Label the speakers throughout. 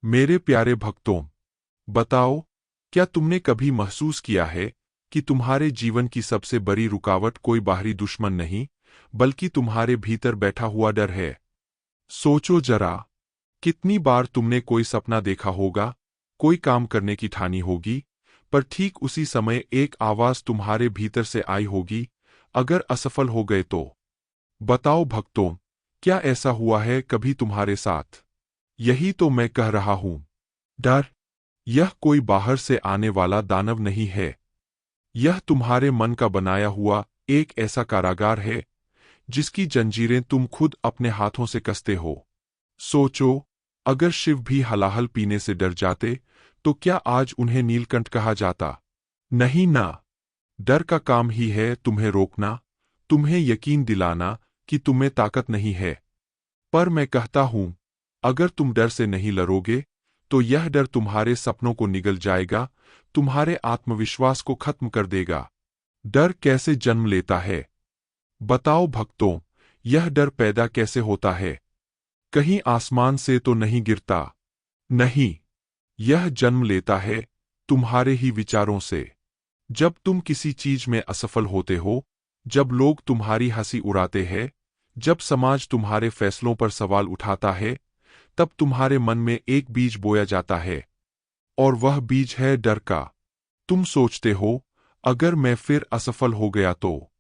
Speaker 1: मेरे प्यारे भक्तों, बताओ, क्या तुमने कभी महसूस किया है कि तुम्हारे जीवन की सबसे बड़ी रुकावट कोई बाहरी दुश्मन नहीं, बल्कि तुम्हारे भीतर बैठा हुआ डर है? सोचो जरा, कितनी बार तुमने कोई सपना देखा होगा, कोई काम करने की ठानी होगी, पर ठीक उसी समय एक आवाज तुम्हारे भीतर से आई होगी, अगर असफल हो गए तो? बताओ भक्तों, क्या ऐसा हुआ है कभी तुम्हारे साथ? यही तो मैं कह रहा हूं। डर, यह कोई बाहर से आने वाला दानव नहीं है। यह तुम्हारे मन का बनाया हुआ एक ऐसा कारागार है जिसकी जंजीरें तुम खुद अपने हाथों से कसते हो। सोचो, अगर शिव भी हलाहल पीने से डर जाते, तो क्या आज उन्हें नीलकंठ कहा जाता? नहीं ना। डर का काम ही है तुम्हें रोकना, तुम्हें यकीन दिलाना कि तुम्हें ताकत नहीं है। पर मैं कहता हूं, अगर तुम डर से नहीं लड़ोगे, तो यह डर तुम्हारे सपनों को निगल जाएगा, तुम्हारे आत्मविश्वास को खत्म कर देगा। डर कैसे जन्म लेता है? बताओ भक्तों, यह डर पैदा कैसे होता है? कहीं आसमान से तो नहीं गिरता। नहीं, यह जन्म लेता है तुम्हारे ही विचारों से। जब तुम किसी चीज में असफल होते हो, जब लोग तुम्हारी हंसी उड़ाते हैं, जब समाज तुम्हारे फैसलों पर सवाल उठाता है, तब तुम्हारे मन में एक बीज बोया जाता है। और वह बीज है डर का। तुम सोचते हो, अगर मैं फिर असफल हो गया तो?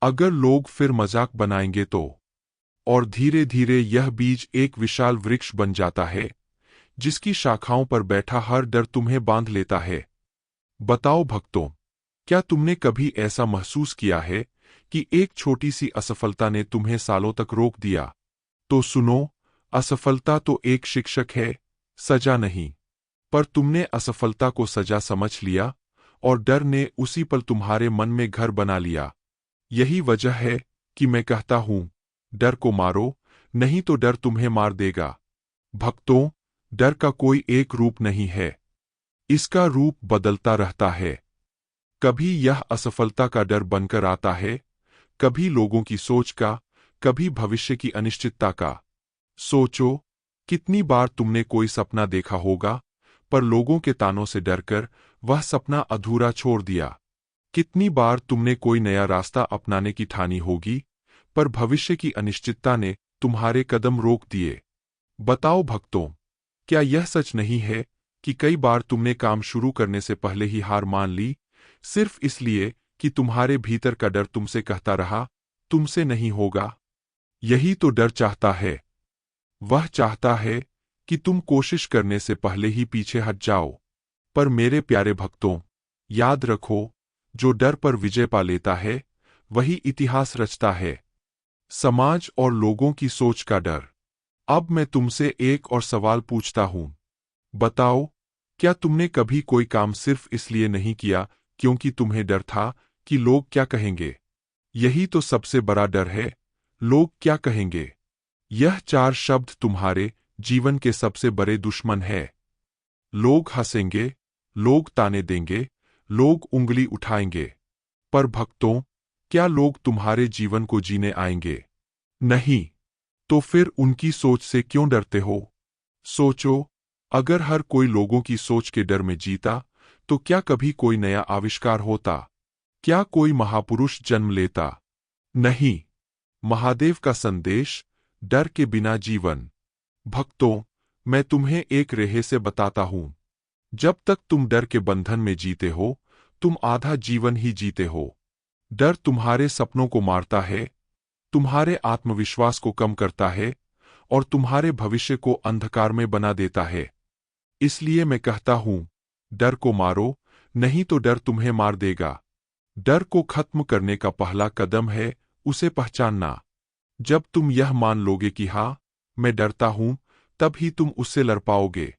Speaker 1: अगर लोग फिर मजाक बनाएंगे तो? और धीरे धीरे यह बीज एक विशाल वृक्ष बन जाता है, जिसकी शाखाओं पर बैठा हर डर तुम्हें बांध लेता है। बताओ भक्तों, क्या तुमने कभी ऐसा महसूस किया है कि एक छोटी सी असफलता ने तुम्हें सालों तक रोक दिया? तो सुनो, असफलता तो एक शिक्षक है, सजा नहीं। पर तुमने असफलता को सजा समझ लिया, और डर ने उसी पल तुम्हारे मन में घर बना लिया। यही वजह है कि मैं कहता हूं, डर को मारो, नहीं तो डर तुम्हें मार देगा। भक्तों, डर का कोई एक रूप नहीं है। इसका रूप बदलता रहता है। कभी यह असफलता का डर बनकर आता है, कभी लोगों की सोच का, कभी भविष्य की अनिश्चितता का। सोचो, कितनी बार तुमने कोई सपना देखा होगा, पर लोगों के तानों से डरकर वह सपना अधूरा छोड़ दिया। कितनी बार तुमने कोई नया रास्ता अपनाने की ठानी होगी, पर भविष्य की अनिश्चितता ने तुम्हारे कदम रोक दिए। बताओ भक्तों, क्या यह सच नहीं है कि कई बार तुमने काम शुरू करने से पहले ही हार मान ली, सिर्फ इसलिए कि तुम्हारे भीतर का डर तुमसे कहता रहा, तुमसे नहीं होगा? यही तो डर चाहता है। वह चाहता है कि तुम कोशिश करने से पहले ही पीछे हट जाओ। पर मेरे प्यारे भक्तों, याद रखो, जो डर पर विजय पा लेता है, वही इतिहास रचता है। समाज और लोगों की सोच का डर। अब मैं तुमसे एक और सवाल पूछता हूं। बताओ, क्या तुमने कभी कोई काम सिर्फ इसलिए नहीं किया क्योंकि तुम्हें डर था कि लोग क्या कहेंगे? यही तो सबसे बड़ा डर है, लोग क्या कहेंगे। यह चार शब्द तुम्हारे जीवन के सबसे बड़े दुश्मन है। लोग हंसेंगे, लोग ताने देंगे, लोग उंगली उठाएंगे। पर भक्तों, क्या लोग तुम्हारे जीवन को जीने आएंगे? नहीं। तो फिर उनकी सोच से क्यों डरते हो? सोचो, अगर हर कोई लोगों की सोच के डर में जीता, तो क्या कभी कोई नया आविष्कार होता? क्या कोई महापुरुष जन्म लेता? नहीं। महादेव का संदेश, डर के बिना जीवन। भक्तों, मैं तुम्हें एक रेहे से बताता हूं। जब तक तुम डर के बंधन में जीते हो, तुम आधा जीवन ही जीते हो। डर तुम्हारे सपनों को मारता है, तुम्हारे आत्मविश्वास को कम करता है, और तुम्हारे भविष्य को अंधकार में बना देता है। इसलिए मैं कहता हूं, डर को मारो, नहीं तो डर तुम्हें मार देगा। डर को खत्म करने का पहला कदम है उसे पहचानना। जब तुम यह मान लोगे कि हाँ, मैं डरता हूं, तब ही तुम उससे लड़ पाओगे।